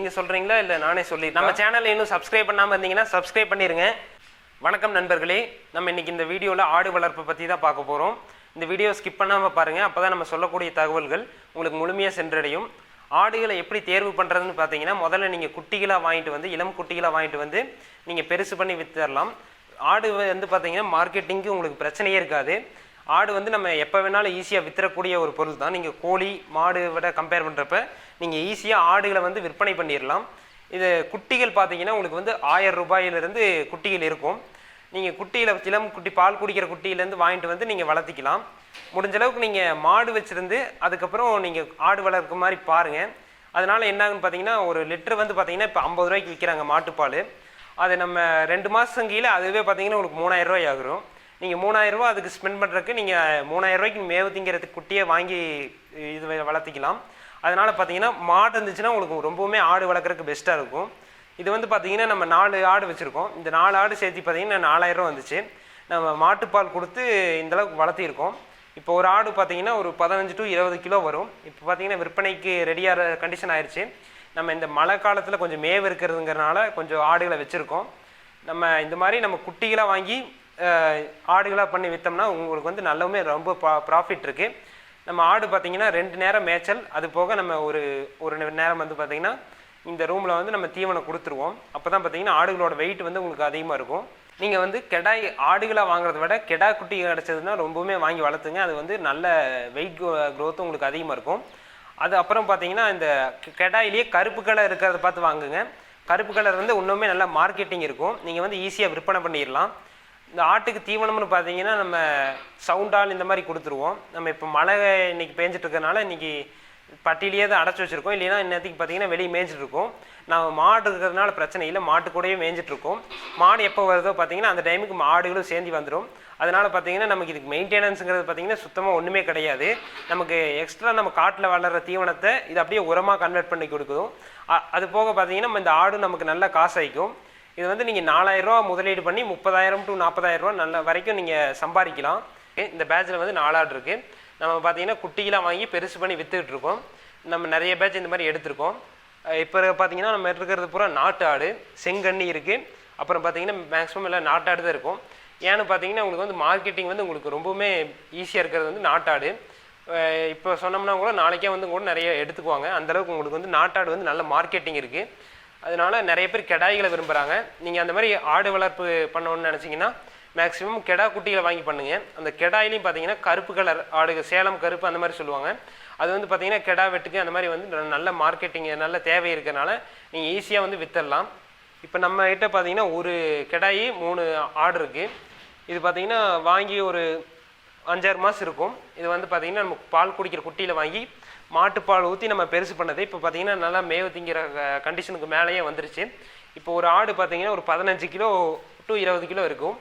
நீங்கள் சொல்கிறீங்களா இல்லை நானே சொல்லி நம்ம சேனலை இன்னும் சப்ஸ்கிரைப் பண்ணாமல் இருந்தீங்கன்னா சப்ஸ்கிரைப் பண்ணிடுங்க. வணக்கம் நண்பர்களே, நம்ம இன்றைக்கி இந்த வீடியோவில் ஆடு வளர்ப்பை பற்றி தான் பார்க்க போகிறோம். இந்த வீடியோ ஸ்கிப் பண்ணாமல் பாருங்கள், அப்போ தான் நம்ம சொல்லக்கூடிய தகவல்கள் உங்களுக்கு முழுமையாக சென்றடையும். ஆடுகளை எப்படி தேர்வு பண்ணுறதுன்னு பார்த்தீங்கன்னா, முதல்ல நீங்கள் குட்டிகளாக வாங்கிட்டு வந்து இளம் குட்டிகளாக வாங்கிட்டு வந்து நீங்கள் பெருசு பண்ணி விற்றுடலாம். ஆடு வந்து பார்த்தீங்கன்னா மார்க்கெட்டிங்க்கு உங்களுக்கு பிரச்சனையே இருக்காது. ஆடு வந்து நம்ம எப்போ வேணாலும் ஈஸியாக விற்றுறக்கூடிய ஒரு பொருள் தான். நீங்கள் கோழி மாடு விட கம்பேர் பண்ணுறப்ப நீங்கள் ஈஸியாக ஆடுகளை வந்து விற்பனை பண்ணிடலாம். இது குட்டிகள் பார்த்தீங்கன்னா உங்களுக்கு வந்து 1000 ரூபாயிலிருந்து குட்டிகள் இருக்கும். நீங்கள் குட்டியில் இளம் குட்டி பால் குடிக்கிற குட்டியிலேருந்து வாங்கிட்டு வந்து நீங்கள் வளர்த்திக்கலாம். முடிஞ்ச அளவுக்கு நீங்கள் மாடு வச்சுருந்து அதுக்கப்புறம் நீங்கள் ஆடு வளர்க்க மாதிரி பாருங்கள். அதனால் என்னாகுன்னு பார்த்தீங்கன்னா, ஒரு லிட்டர் வந்து பார்த்தீங்கன்னா இப்போ 50 ரூபாய்க்கு விற்கிறாங்க மாட்டுப்பால். அது நம்ம 2 மாதம் கீழே அதுவே பார்த்தீங்கன்னா உங்களுக்கு 3000 ரூபாய் ஆகும். நீங்கள் 3000 ரூபா அதுக்கு ஸ்பெண்ட் பண்ணுறதுக்கு நீங்கள் 3000 ரூபாய்க்கு மேவு திங்கிறதுக்கு குட்டியை வாங்கி இது வளர்த்திக்கலாம். அதனால் பார்த்தீங்கன்னா மாடு இருந்துச்சுன்னா உங்களுக்கு ரொம்பவுமே ஆடு வளர்க்குறதுக்கு பெஸ்ட்டாக இருக்கும். இது வந்து பார்த்தீங்கன்னா நம்ம 4 ஆடு வச்சுருக்கோம். இந்த 4 ஆடு சேர்த்து பார்த்தீங்கன்னா 4000 ரூபா வந்துச்சு. நம்ம மாட்டுப்பால் கொடுத்து இந்தளவுக்கு வளர்த்திருக்கோம். இப்போ ஒரு ஆடு பார்த்தீங்கன்னா ஒரு 15 to 20 கிலோ வரும். இப்போ பார்த்தீங்கன்னா விற்பனைக்கு ரெடியாக கண்டிஷன் ஆயிடுச்சு. நம்ம இந்த மழை காலத்தில் கொஞ்சம் மேவு இருக்கிறதுங்கிறனால கொஞ்சம் ஆடுகளை வச்சுருக்கோம். நம்ம இந்த மாதிரி நம்ம குட்டிகளாக வாங்கி ஆடுகளாக பண்ணி விற்றோம்னா உங்களுக்கு வந்து நல்லவுமே ரொம்ப ப்ராஃபிட் இருக்குது. நம்ம ஆடு பார்த்திங்கன்னா 2 நேரம் மேய்ச்சல், அது போக நம்ம ஒரு நேரம் வந்து பார்த்திங்கன்னா இந்த ரூமில் வந்து நம்ம தீவனம் கொடுத்துருவோம். அப்போ தான் பார்த்திங்கன்னா ஆடுகளோட வெயிட் வந்து உங்களுக்கு அதிகமாக இருக்கும். நீங்கள் வந்து கெடாய் ஆடுகளாக வாங்குறத விட கெடா குட்டி கிடச்சதுன்னா ரொம்பவுமே வாங்கி வளர்த்துங்க. அது வந்து நல்ல வெயிட் க்ரோத்தும் உங்களுக்கு அதிகமாக இருக்கும். அது அப்புறம் பார்த்தீங்கன்னா இந்த கெடாயிலேயே கருப்பு கலர் இருக்கிறத பார்த்து வாங்குங்க. கருப்பு கலர் வந்து இன்னுமே நல்லா மார்க்கெட்டிங் இருக்கும். நீங்கள் வந்து ஈஸியாக விற்பனை பண்ணிடலாம். இந்த ஆட்டுக்கு தீவனம்னு பார்த்தீங்கன்னா நம்ம சவுண்டால் இந்த மாதிரி கொடுத்துருவோம். நம்ம இப்போ மழை இன்றைக்கி பேஞ்சிட்டு இருக்கிறதுனால இன்றைக்கி பட்டியிலேயே தான் அடைச்சி வச்சுருக்கோம். இல்லைன்னா இன்னத்துக்கு பார்த்தீங்கன்னா வெளியே மேய்ஞ்சிட்ருக்கோம். நம்ம மாடு இருக்கிறதுனால பிரச்சனை இல்லை, மாட்டு கூடயே மேய்ஞ்சிட்ருக்கோம். மாடு எப்போ வருதோ பார்த்தீங்கன்னா அந்த டைமுக்கு மாடுகளும் சேர்ந்து வந்துடும். அதனால் பார்த்தீங்கன்னா நமக்கு இதுக்கு மெயின்டெனன்ஸுங்கிறது பார்த்தீங்கன்னா சுத்தமாக ஒன்றுமே கிடையாது. நமக்கு எக்ஸ்ட்ரா நம்ம காட்டில் வளர்கிற தீவனத்தை இது அப்படியே உரமாக கன்வெர்ட் பண்ணி கொடுக்குதும். அது போக பார்த்தீங்கன்னா நம்ம இந்த ஆடு நமக்கு நல்ல காசு ஆகிக்கும். இது வந்து நீங்கள் 4000 ரூபா முதலீடு பண்ணி 30,000 to 40,000 ரூபா நல்ல வரைக்கும் நீங்கள் சம்பாதிக்கலாம். இந்த பேட்சில் வந்து 4 ஆடு இருக்குது. நம்ம பார்த்தீங்கன்னா குட்டிகளாக வாங்கி பெருசு பண்ணி விற்றுக்கிட்டு இருக்கோம். நம்ம நிறைய பேட்ச் இந்த மாதிரி எடுத்திருக்கோம். இப்போ பார்த்தீங்கன்னா நம்ம இருக்கிறது பூரா நாட்டு ஆடு, செங்கண்ணி இருக்குது. அப்புறம் பார்த்தீங்கன்னா மேக்ஸிமம் எல்லாம் நாட்டாடு தான் இருக்கும். ஏன்னு பார்த்தீங்கன்னா உங்களுக்கு வந்து மார்க்கெட்டிங் வந்து உங்களுக்கு ரொம்பவுமே ஈஸியாக இருக்கிறது வந்து நாட்டாடு. இப்போ சொன்னோம்னா கூட நாளைக்கே வந்து கூட நிறைய எடுத்துக்குவாங்க. அந்தளவுக்கு உங்களுக்கு வந்து நாட்டாடு வந்து நல்ல மார்க்கெட்டிங் இருக்குது. அதனால நிறைய பேர் கெடாய்களை விரும்புகிறாங்க. நீங்கள் அந்த மாதிரி ஆடு வளர்ப்பு பண்ணணும்னு நினச்சிங்கன்னா மேக்ஸிமம் கெடா குட்டிகளை வாங்கி பண்ணுங்கள். அந்த கெடாயிலையும் பார்த்தீங்கன்னா கருப்பு கலர் ஆடுகள், சேலம் கருப்பு அந்த மாதிரி சொல்லுவாங்க. அது வந்து பார்த்தீங்கன்னா கெடா வெட்டுக்கு அந்த மாதிரி வந்து நல்ல மார்க்கெட்டிங் நல்ல தேவை இருக்கிறனால நீங்கள் ஈஸியாக வந்து விற்றுடலாம். இப்போ நம்ம கிட்ட பார்த்தீங்கன்னா ஒரு கெடாயி 3 ஆடு இருக்குது. இது பார்த்தீங்கன்னா வாங்கி ஒரு 5-6 மாதம் இருக்கும். இது வந்து பார்த்தீங்கன்னா நம்ம பால் குடிக்கிற குட்டியில் வாங்கி மாட்டுப்பால் ஊற்றி நம்ம பெருசு பண்ணது. இப்போ பார்த்தீங்கன்னா நல்லா மேவு திங்கிற கண்டிஷனுக்கு மேலேயே வந்துருச்சு. இப்போ ஒரு ஆடு பார்த்தீங்கன்னா ஒரு 15 கிலோ to 20 கிலோ இருக்கும்.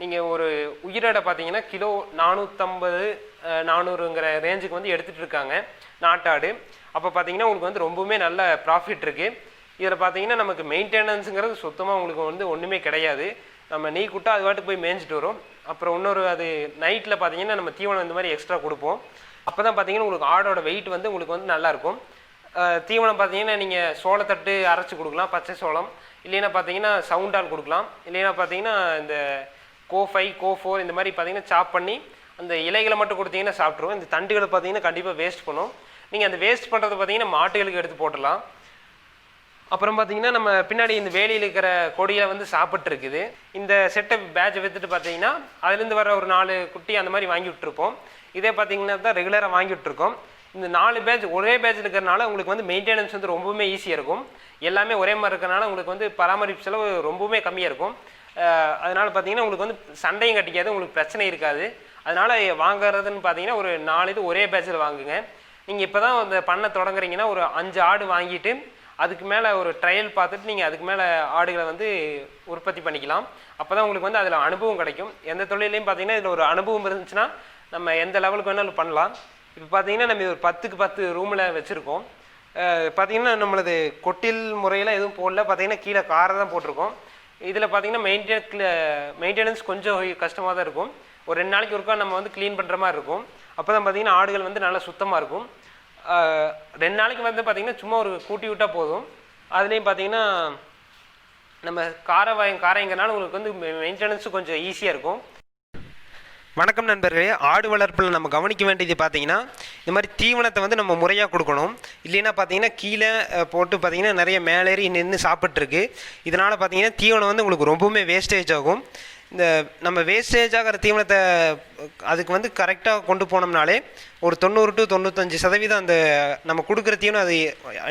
நீங்கள் ஒரு உயிரிடை பார்த்தீங்கன்னா கிலோ 450-400ங்கிற ரேஞ்சுக்கு வந்து எடுத்துகிட்டு இருக்காங்க நாட்டாடு. அப்போ பார்த்தீங்கன்னா உங்களுக்கு வந்து ரொம்பவுமே நல்ல ப்ராஃபிட் இருக்குது. இதில் பார்த்தீங்கன்னா நமக்கு மெயின்டெனன்ஸுங்கிறது சுத்தமாக உங்களுக்கு வந்து ஒன்றுமே கிடையாது. நம்ம நீ குட்டா அது வாட்டுக்கு போய் மேய்ஞ்சிட்டு வரும். அப்புறம் இன்னொரு அது நைட்டில் பார்த்தீங்கன்னா நம்ம தீவனம் இந்த மாதிரி எக்ஸ்ட்ரா கொடுப்போம். அப்போ தான் பார்த்தீங்கன்னா உங்களுக்கு ஆடோட வெயிட் வந்து உங்களுக்கு வந்து நல்லாயிருக்கும். தீவனம் பார்த்தீங்கன்னா நீங்கள் சோளத்தட்டு அரைச்சி கொடுக்கலாம், பச்சை சோளம். இல்லைன்னா பார்த்தீங்கன்னா சவுண்டால் கொடுக்கலாம். இல்லைன்னா பார்த்தீங்கன்னா இந்த கோ5 கோ4 இந்த மாதிரி பார்த்தீங்கன்னா சாப் பண்ணி அந்த இலைகளை மட்டும் கொடுத்தீங்கன்னா சாப்பிட்ருவோம். இந்த தண்டுகளை பார்த்தீங்கன்னா கண்டிப்பாக வேஸ்ட் பண்ணும். நீங்கள் அந்த வேஸ்ட் பண்ணுறது பார்த்தீங்கன்னா மாட்டுகளுக்கு எடுத்து போட்டுடலாம். அப்புறம் பார்த்தீங்கன்னா நம்ம பின்னாடி இந்த வேலியில் இருக்கிற கொடியை வந்து சாப்பிட்ருக்குது. இந்த செட்டை பேட்சை விற்றுட்டு பார்த்தீங்கன்னா அதுலேருந்து வர ஒரு 4 குட்டி அந்த மாதிரி வாங்கி விட்டுருப்போம். இதே பார்த்தீங்கன்னா தான் ரெகுலராக வாங்கி விட்டுருக்கோம். இந்த 4 பேட்ச் ஒரே பேட்ச் இருக்கிறனால உங்களுக்கு வந்து மெயின்டெனன்ஸ் வந்து ரொம்பவுமே ஈஸியாக இருக்கும். எல்லாமே ஒரே மாதிரி இருக்கிறனால உங்களுக்கு வந்து பராமரிப்பு செலவு ரொம்பவுமே கம்மியாக இருக்கும். அதனால் பார்த்தீங்கன்னா உங்களுக்கு வந்து சண்டையும் கட்டிக்காது, உங்களுக்கு பிரச்சனை இருக்காது. அதனால் வாங்குறதுன்னு பார்த்தீங்கன்னா ஒரு 4 இது ஒரே பேட்சில் வாங்குங்க. நீங்கள் இப்போ தான் அந்த பண்ண தொடங்குறீங்கன்னா ஒரு 5 ஆடு வாங்கிட்டு அதுக்கு மேலே ஒரு ட்ரையல் பார்த்துட்டு நீங்கள் அதுக்கு மேலே ஆடுகளை வந்து உற்பத்தி பண்ணிக்கலாம். அப்போ தான் உங்களுக்கு வந்து அதில் அனுபவம் கிடைக்கும். எந்த தொழிலையும் பார்த்தீங்கன்னா இதில் ஒரு அனுபவம் இருந்துச்சுன்னா நம்ம எந்த லெவலுக்கு வேணாலும் பண்ணலாம். இப்போ பார்த்தீங்கன்னா நம்ம ஒரு 10க்கு 10 ரூமில் வச்சுருக்கோம். பார்த்தீங்கன்னா நம்மளது கொட்டில் முறையில் எதுவும் போடல. பார்த்தீங்கன்னா கீழே காரை தான் போட்டிருக்கோம். இதில் பார்த்தீங்கன்னா மெயின்டெனன்ஸ் கொஞ்சம் கஷ்டமாக தான் இருக்கும். ஒரு 2 நாளைக்கு ஒருக்கா நம்ம வந்து க்ளீன் பண்ணுற மாதிரி இருக்கும். அப்போ தான் பார்த்தீங்கன்னா ஆடுகள் வந்து நல்லா சுத்தமாக இருக்கும். 2 நாளைக்கு வந்து பார்த்திங்கன்னா சும்மா ஒரு கூட்டி விட்டால் போதும். அதுலேயும் பார்த்தீங்கன்னா நம்ம காரைங்கிறனால உங்களுக்கு வந்து மெயின்டெனன்ஸும் கொஞ்சம் ஈஸியாக இருக்கும். வணக்கம் நண்பர்களே, ஆடு வளர்ப்பில் நம்ம கவனிக்க வேண்டியது பார்த்தீங்கன்னா இந்த மாதிரி தீவனத்தை வந்து நம்ம முறையாக கொடுக்கணும். இல்லைன்னா பார்த்தீங்கன்னா கீழே போட்டு பார்த்தீங்கன்னா நிறைய மேலேறி நின்று சாப்பிட்ருக்கு. இதனால் பார்த்தீங்கன்னா தீவனம் வந்து உங்களுக்கு ரொம்பவுமே வேஸ்டேஜ் ஆகும். இந்த நம்ம வேஸ்டேஜ் ஆகிற தீவனத்தை அதுக்கு வந்து கரெக்டாக கொண்டு போனோம்னாலே ஒரு 90 to 95% அந்த நம்ம கொடுக்குற தீவனம் அது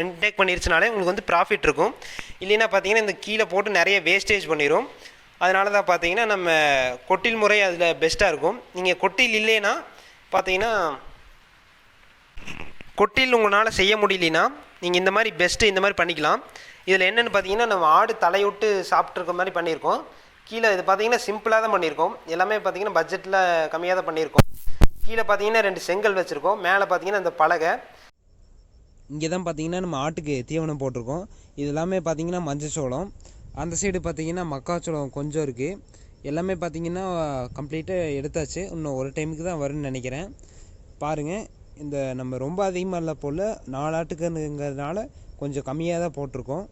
இன்டேக் பண்ணிருச்சுனாலே உங்களுக்கு வந்து ப்ராஃபிட் இருக்கும். இல்லைன்னா பார்த்தீங்கன்னா இந்த கீழே போட்டு நிறைய வேஸ்டேஜ் பண்ணிடும். அதனால தான் பார்த்தீங்கன்னா நம்ம கொட்டில் முறை அதில் பெஸ்ட்டாக இருக்கும். நீங்கள் கொட்டில் இல்லைன்னா பார்த்தீங்கன்னா கொட்டில் உங்களால் செய்ய முடியலனா நீங்கள் இந்த மாதிரி பெஸ்ட்டு இந்த மாதிரி பண்ணிக்கலாம். இதில் என்னென்னு பார்த்தீங்கன்னா நம்ம ஆடு தலைவிட்டு சாப்பிட்ருக்க மாதிரி பண்ணியிருக்கோம். கீழே இது பார்த்தீங்கன்னா சிம்பிளாக தான் பண்ணியிருக்கோம். எல்லாமே பார்த்தீங்கன்னா பட்ஜெட்டில் கம்மியாக தான் பண்ணியிருக்கோம். கீழே பார்த்தீங்கன்னா 2 செங்கல் வச்சுருக்கோம். மேலே பார்த்தீங்கன்னா இந்த பலகை. இங்கே தான் பார்த்தீங்கன்னா நம்ம ஆட்டுக்கு தீவனம் போட்டிருக்கோம். இது எல்லாமே பார்த்தீங்கன்னா மஞ்சள் சோளம். அந்த சைடு பார்த்தீங்கன்னா மக்காச்சோளம் கொஞ்சம் இருக்குது. எல்லாமே பார்த்தீங்கன்னா கம்ப்ளீட்டாக எடுத்தாச்சு. இன்னும் ஒரு டைமுக்கு தான் வரும்னு நினைக்கிறேன். பாருங்கள், இந்த நம்ம ரொம்ப அதிகமாக இல்லை போல் 4 ஆட்டுக்குங்கிறதுனால கொஞ்சம் கம்மியாக தான் போட்டிருக்கோம்.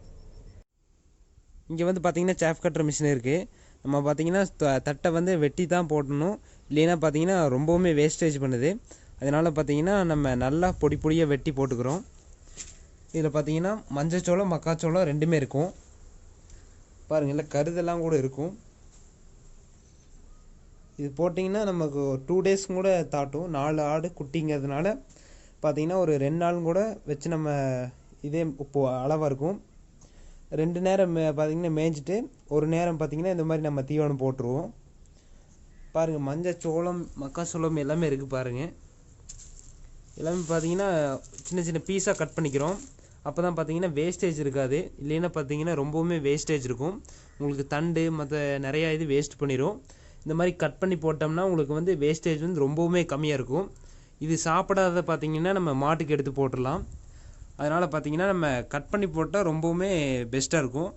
இங்கே வந்து பார்த்திங்கன்னா சேஃப் கட்டுற மிஷின் இருக்குது. நம்ம பார்த்திங்கன்னா தட்டை வந்து வெட்டி தான் போடணும். இல்லைன்னா பார்த்திங்கன்னா ரொம்பவுமே வேஸ்டேஜ் பண்ணுது. அதனால் பார்த்திங்கன்னா நம்ம நல்லா பொடியாக வெட்டி போட்டுக்கிறோம். இதில் பார்த்திங்கன்னா மஞ்சச்சோளம் மக்காச்சோளம் ரெண்டுமே இருக்கும். பாருங்கள், இல்லை கருதெல்லாம் கூட இருக்கும். இது போட்டிங்கன்னா நமக்கு 2 days கூட தாட்டும். 4 ஆடு குட்டிங்கிறதுனால பார்த்திங்கன்னா ஒரு 2 நாள் கூட வச்சு நம்ம இதே இப்போ அளவாக இருக்கும். 2 நேரம் பார்த்திங்கன்னா மேய்ஞ்சிட்டு ஒரு நேரம் பார்த்திங்கன்னா இந்த மாதிரி நம்ம தீவனம் போட்டுருவோம். பாருங்கள், மஞ்சள் சோளம் மக்காச்சோளம் எல்லாமே இருக்குது. பாருங்கள், எல்லாமே பார்த்திங்கன்னா சின்ன பீஸாக கட் பண்ணிக்கிறோம். அப்போ தான் பார்த்தீங்கன்னா வேஸ்டேஜ் இருக்காது. இல்லைன்னா பார்த்தீங்கன்னா ரொம்பவுமே வேஸ்டேஜ் இருக்கும். உங்களுக்கு தண்டு மற்ற நிறையா இது வேஸ்ட் பண்ணிடும். இந்த மாதிரி கட் பண்ணி போட்டோம்னா உங்களுக்கு வந்து வேஸ்டேஜ் வந்து ரொம்பவுமே கம்மியாக இருக்கும். இது சாப்பிடாத பார்த்தீங்கன்னா நம்ம மாட்டுக்கு எடுத்து போட்டுடலாம். அதனால் பார்த்தீங்கன்னா நம்ம கட் பண்ணி போட்டால் ரொம்பவுமே பெஸ்ட்டாக இருக்கும்.